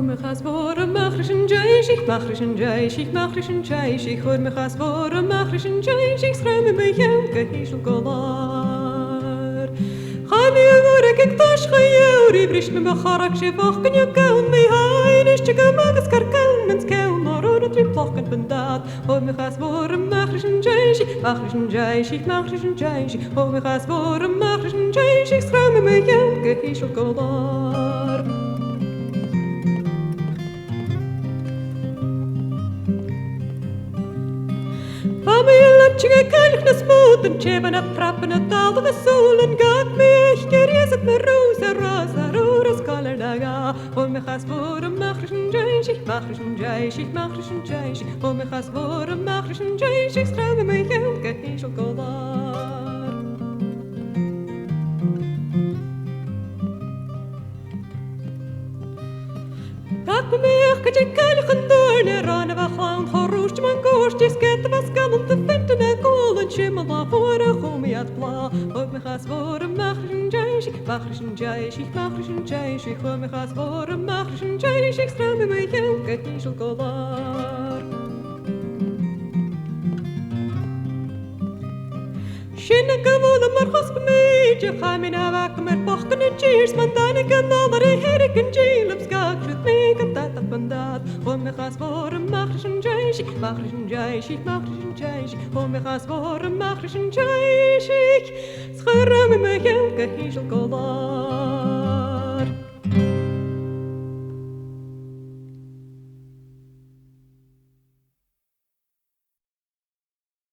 mich als Wore, machrischen Jaish, ich machrischen Jaish, ich machrischen Jaish, ich hör mich als Wore, machrischen Jaish, ich schräume mich Jelke, Hischel Golar. Chami Wore, kiktash chayeuri, bricht mir Bacharak, Shivach, kan kaun, mi hain, is chika magas karkaun, mens kaun, Marura, Triplochen, Bandat, hör mich als Wore, machrischen Jaish, ich machrischen Jaish, ich machrischen Jaish, hör mich als Wore, machrischen Jaish, ich schräume mich Jelke, Hischel Golar. Chicken kan ik na smooth en cheben a prappen a dal of a soul en gak me ich geries het me rosa rosa rosa color daga hol me gas voor een machrischen jaish ich machrischen jaish ich machrischen jaish hol me gas voor een machrischen jaish ich straume me jelke hischel golar Gak me ich kan ik kan ik door ne rane wa gewoon geroest man goest is get was kan om te vinden en cool en schimmel na voor een gommie at bla hoor me gas voor een machrischen jaish ich machrischen jaish ich machrischen jaish ich hoor me gas voor een machrischen jaish ich straume me jelke hischel golar Shinna kavula markhas bmeetje ga me na wak met bochten en cheers man dan ik en andere herik en jilps gak shut me kan dat bandaat hoor me gas voor een machrischen jaish ich machrischen jaish ich machrischen jaish hoor me gas voor een machrischen jaish ich schruim me jelke hischel golar